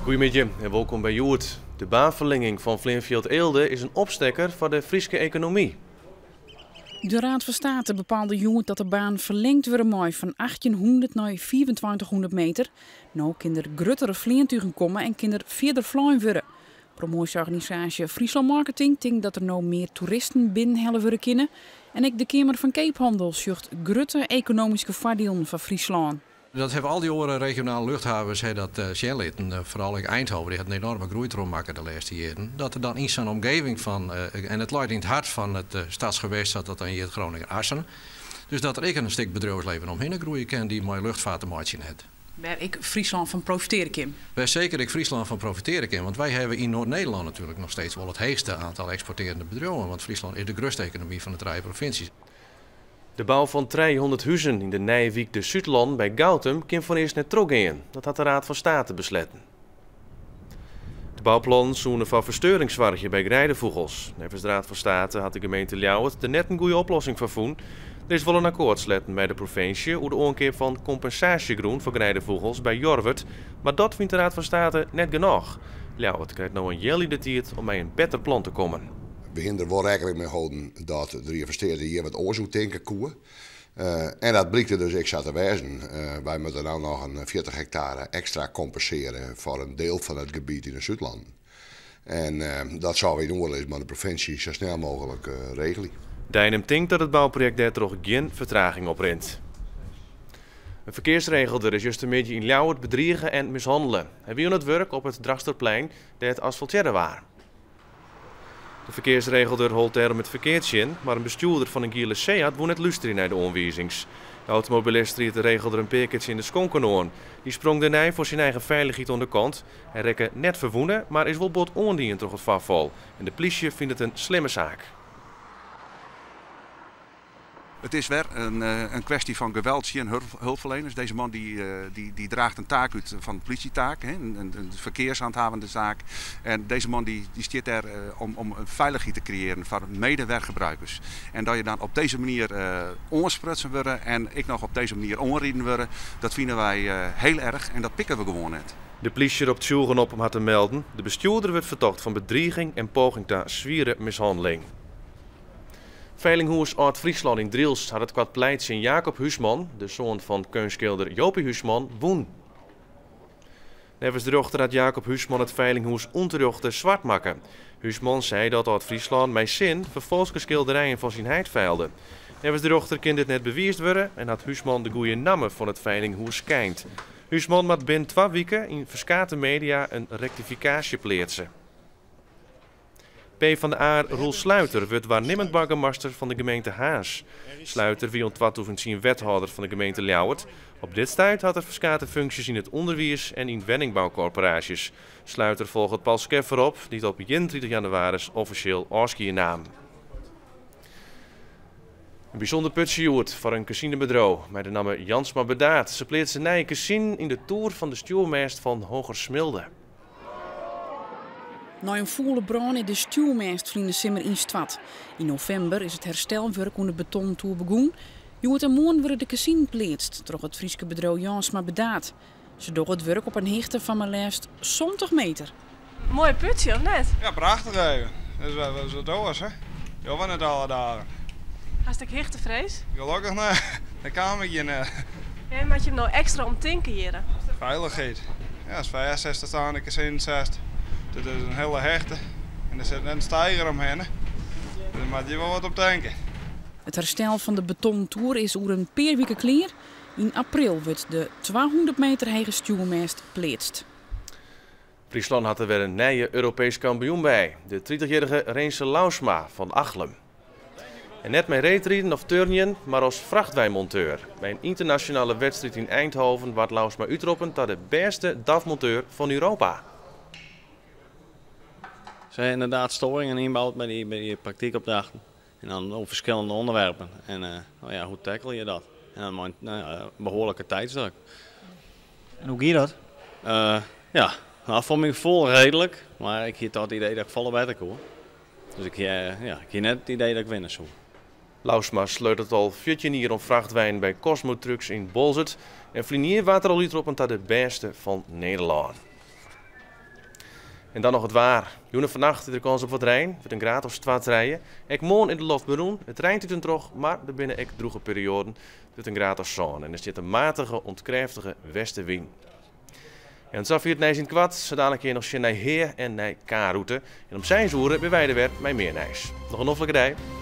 Goedemiddag en welkom bij Joert. De baanverlenging van Vlinfield-Eelde is een opstekker voor de Friese economie. De Raad van State bepaalde jongen dat de baan verlengd wordt mooi van 1800 naar 2400 meter. Nou kunnen er gruttere vliegtuigen komen en kunnen er verder vliegen worden. Promotieorganisatie Friesland Marketing denkt dat er nou meer toeristen binnen willen kunnen. En ik de Kamer van Keephandel zocht grutte economische voordelen van Friesland. Dat hebben al die andere regionale luchthavens dat Sjælitten, vooral in Eindhoven, die had een enorme groei maken de laatste jaren. Dat er dan in zijn omgeving van, en het ligt in het hart van het stadsgeweest zat dat dan hier Groningen-Assen. Dus dat er ook een stuk bedrijfsleven omheen groeien kan die mooie luchtvaart te maken heeft. Waar ik Friesland van profiteren kan. Wij zeker ik Friesland van profiteren kan, want wij hebben in Noord-Nederland natuurlijk nog steeds wel het hoogste aantal exporterende bedrijven, want Friesland is de grootste economie van de drie provincies. De bouw van 300 huizen in de Nijwijk de Zuidland bij Gautum kan voor eerst net teruggaan. Dat had de Raad van State besloten. De bouwplannen zoenen van versteuringswaarde bij Grijdevogels. Nevens de Raad van State had de gemeente Ljouwert er net een goede oplossing voor voen. Er is wel een akkoord gesloten bij de provincie over de omkeer van compensatiegroen voor Grijdevogels bij Jorwert. Maar dat vindt de Raad van State net genoeg. Ljouwert krijgt nou een jaar de tijd om bij een beter plan te komen. We hinderen wel rekening mee houden dat de investeerder hier wat onderzoek denken koeien. En dat blijkt er dus extra te wijzen. Wij moeten nou nog een 40 hectare extra compenseren voor een deel van het gebied in de Zuidland. En dat zou we doen eens maar de provincie zo snel mogelijk regelen. Dijnem denkt dat het bouwproject daar toch geen vertraging op rent. Een verkeersregelder is juist een beetje in Ljouwert bedriegen en mishandelen. Hij wil het werk op het Drachterplein dat het asfalteren waar. De verkeersregelder holt daarom het verkeerd in, maar een bestuurder van een Giele Seat woont net luisteren naar de aanwijzings. De automobilist riet de regelder een peertje in de skonken. Die sprong daarna voor zijn eigen veiligheid aan de kant. Hij rekke net verwoenen, maar is wel bot ondiend door het afval. En de politie vindt het een slimme zaak. Het is weer een kwestie van geweld en hulpverleners. Deze man die draagt een taak uit van de politietaak, een verkeershandhavende zaak. En deze man die staat er om een veiligheid te creëren voor medewerkgebruikers. En dat je dan op deze manier onsprutsen worden en ik nog op deze manier onrieden worden, dat vinden wij heel erg en dat pikken we gewoon net. De politie roept zoeken op om haar te melden. De bestuurder wordt verdacht van bedrieging en poging tot zware mishandeling. Veilinghuis Oud-Friesland in Driels had het kwart pleitje in Jacob Huisman, de zoon van keunschilder Jopie Huisman, woen. Nevens de dochter had Jacob Huisman het veilinghuis onterecht zwart maken. Huisman zei dat Oud-Friesland met zin vervalske schilderijen van zijn heid veilde. Nevens de dochter kon dit net beweerd worden en had Huisman de goede namen van het veilinghuis kijkt. Huisman moet binnen 2 weken in verschillende media een rectificatie plaatsen. PvdA Roel Sluiter wordt waarnemend burgemeester van de gemeente Haas. Sluiter wie in 2010 wethouder van de gemeente Ljouwert. Op dit tijd had hij verschillende functies in het onderwijs en in woningbouwcorporaties. Sluiter volgt het Paul Scheffer op, die op 31 januari officieel afscheid nam. Een bijzonder putjejoert voor een casinobedrijf met de naam Jansma Bedaat. Ze plaatst een nieuwe casino in de toer van de stuurmast van Hogersmilde. Na een volle brand in de stuurmast vrienden simmer in Stad. In november is het herstelwerk onder de betontoer begonnen. Joet en morgen worden de casino plaatst, door het Friese bedrijf Jansma Bedaat. Ze doen het werk op een hoogte van maar liefst 70 meter. Mooi putje, of net? Ja, prachtig even. Dat is wel zo doos, hè? Ja, van het alle dagen. Had ik hichtevrees? Gelukkig nee, dat kan ik je net. Ja, maar je hem nou extra om tinken hier? Veiligheid. Ja, als 65 staan, ik is 61. Dit is een hele hechte en er zit net een steiger omheen. Daar moet je wel wat op denken. Het herstel van de betontoer is over een paar weken klaar. In april wordt de 200 meter hoge stuurmast plaatst. Friesland had er weer een nieuwe Europees kampioen bij. De 30-jarige Reense Lausma van Achlem. En net met reetrieden of turnen, maar als vrachtwijnmonteur. Bij een internationale wedstrijd in Eindhoven werd Lausma uitgeroepen tot de beste DAF-monteur van Europa. Ze hebben inderdaad storingen ingebouwd bij die praktijkopdrachten. En dan op verschillende onderwerpen. En hoe tackle je dat? En dan een behoorlijke tijdsdruk. En hoe ging dat? Voor mijn gevoel redelijk. Maar ik had het idee dat ik volle beter kon. Dus ik had net het idee dat ik winnen zou. Lausma sleutelt al 14 jaar om vrachtwijn bij Cosmo Trucks in Bolzert. En Flinier water al uitroepen tot de beste van Nederland. En dan nog het waar. Joene vannacht is er kans op wat regn, met een graad of 2 rijden. Ik moon in de loft beroen. Het regent uit een trog, maar er binnen ik droege perioden met een graad of zon. En er zit een matige, ontkreftige westenwind. En zo viert het in kwad, zo dadelijk hier nog naar Heer en naar K-route. En om zijn zoeren bij wij er weer met meer nijs. Nog een hoffelijke dag.